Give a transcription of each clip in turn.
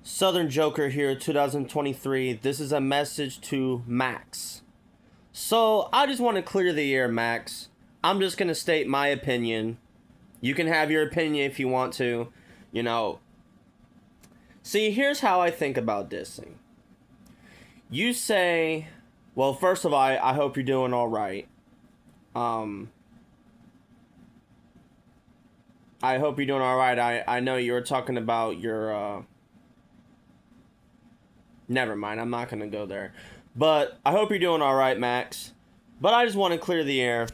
Southern Joker here, 2023. This is a message to Max. So, I just want to clear the air, Max. I'm just going to state my opinion. You can have your opinion if you want to. You know. See, here's how I think about dissing. You say, well, first of all, I hope you're doing alright. I hope you're doing alright. I know you were talking about your, never mind, I'm not gonna go there. But I hope you're doing alright, Max. But I just want to clear the air.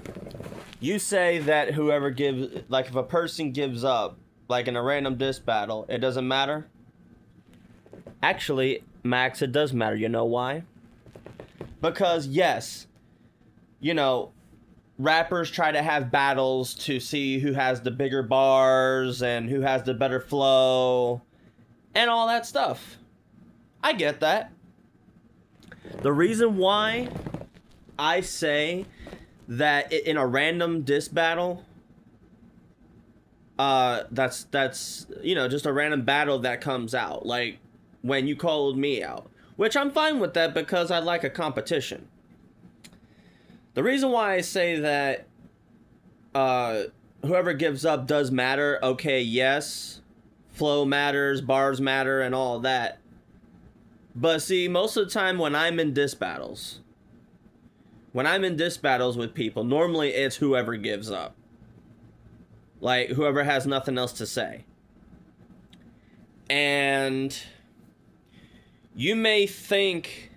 You say that whoever gives, like if a person gives up, like in a random diss battle, it doesn't matter? Actually, Max, it does matter. You know why? Because, yes, you know, rappers try to have battles to see who has the bigger bars and who has the better flow and all that stuff. I get that. The reason why I say that in a random diss battle, that's you know, just a random battle that comes out, like when you called me out, which I'm fine with that because I like a competition. The reason why I say that whoever gives up does matter, okay, yes, flow matters, bars matter, and all that. But see, most of the time when I'm in diss battles with people, normally it's whoever gives up. Like, whoever has nothing else to say. And you may think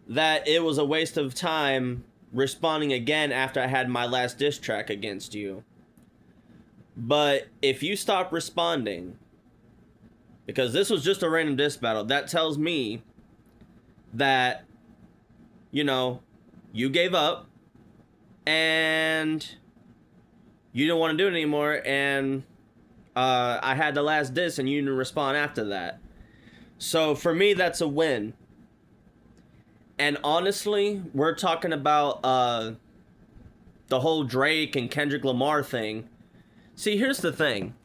that it was a waste of time responding again after I had my last diss track against you. But if you stop responding, because this was just a random diss battle, that tells me that, you know, you gave up and you didn't want to do it anymore, and I had the last diss and you didn't respond after that. So for me, that's a win. And honestly, we're talking about the whole Drake and Kendrick Lamar thing. See, here's the thing.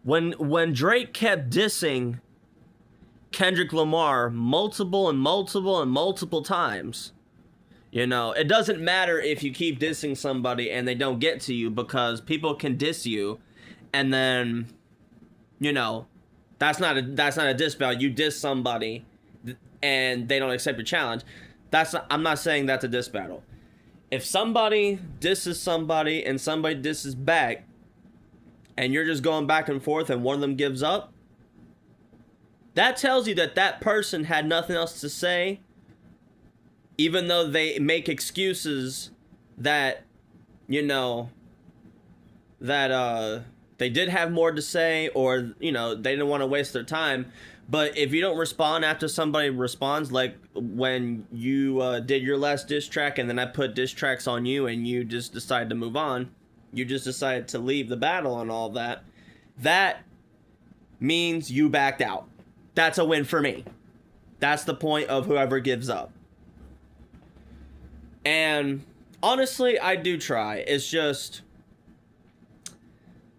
When Drake kept dissing Kendrick Lamar multiple times, you know, it doesn't matter if you keep dissing somebody and they don't get to you, because people can diss you and then, you know, that's not a diss battle. You diss somebody and they don't accept your challenge. I'm not saying that's a diss battle. If somebody disses somebody and somebody disses back, and you're just going back and forth and one of them gives up, that tells you that that person had nothing else to say, even though they make excuses that, you know, that they did have more to say, or, you know, they didn't want to waste their time. But if you don't respond after somebody responds, like when you did your last diss track and then I put diss tracks on you and you just decided to move on, you just decided to leave the battle and all that, that means you backed out. That's a win for me. That's the point of whoever gives up. And honestly, I do try. It's just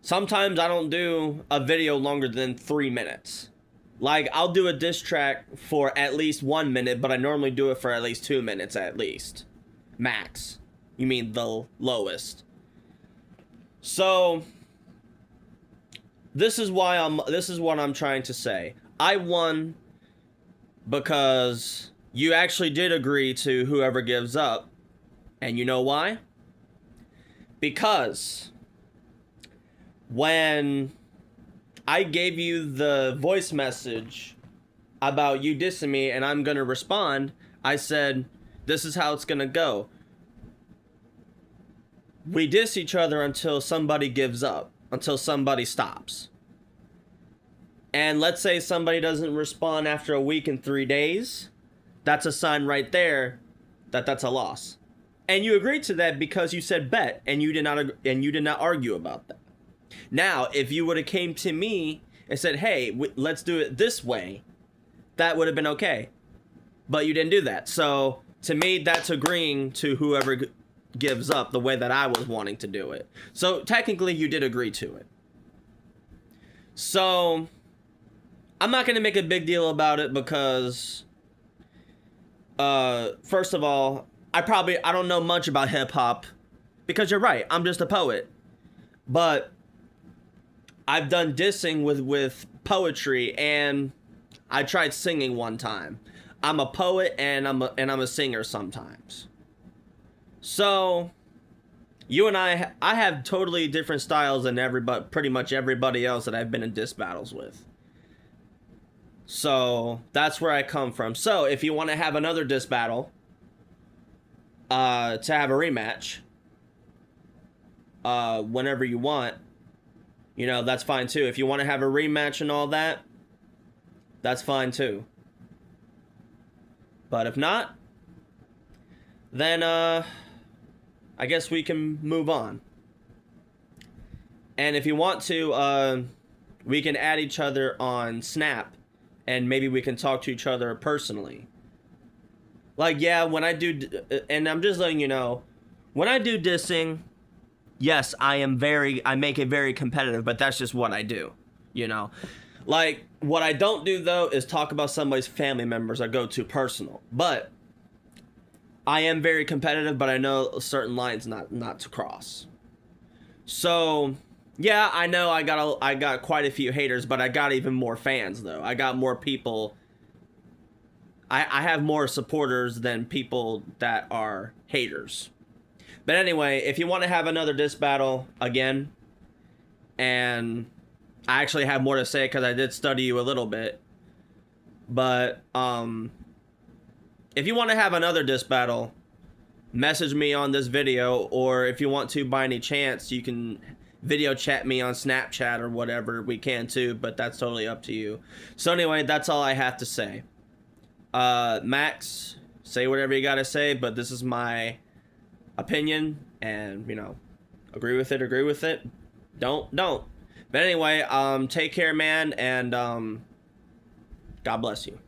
sometimes I don't do a video longer than 3 minutes. Like, I'll do a diss track for at least 1 minute, but I normally do it for at least 2 minutes at least. Max. You mean the lowest. So this is what I'm trying to say. I won because you actually did agree to whoever gives up. And you know why? Because when I gave you the voice message about you dissing me and I'm gonna respond, I said, this is how it's gonna go. We diss each other until somebody gives up, until somebody stops. And let's say somebody doesn't respond after a week and 3 days. That's a sign right there that that's a loss. And you agreed to that because you said bet, and you did not argue about that. Now, if you would have came to me and said, hey, let's do it this way, that would have been okay. But you didn't do that. So to me, that's agreeing to whoever gives up the way that I was wanting to do it. So technically you did agree to it. So I'm not gonna make a big deal about it because, first of all, I don't know much about hip hop, because you're right, I'm just a poet. But I've done dissing with poetry, and I tried singing one time. I'm a poet and I'm a singer sometimes. So you and I have totally different styles than pretty much everybody else that I've been in diss battles with. So that's where I come from. So if you want to have another diss battle, to have a rematch, whenever you want, you know, that's fine too. If you want to have a rematch and all that, that's fine too. But if not, then I guess we can move on. And if you want to, we can add each other on Snap, and maybe we can talk to each other personally. Like, yeah, when I do, and I'm just letting you know, when I do dissing, yes, I make it very competitive, but that's just what I do, you know? Like, what I don't do, though, is talk about somebody's family members or go too personal. But I am very competitive, but I know certain lines not to cross. So, yeah, I know I got quite a few haters, but I got even more fans, though. I got more people. I have more supporters than people that are haters. But anyway, if you want to have another diss battle again, and I actually have more to say because I did study you a little bit, but if you want to have another diss battle, message me on this video, or if you want to, by any chance, you can video chat me on Snapchat or whatever. We can too, but that's totally up to you. So anyway, that's all I have to say. Max, say whatever you gotta say, but this is my opinion, and you know, agree with it, don't. But anyway, take care, man, and God bless you.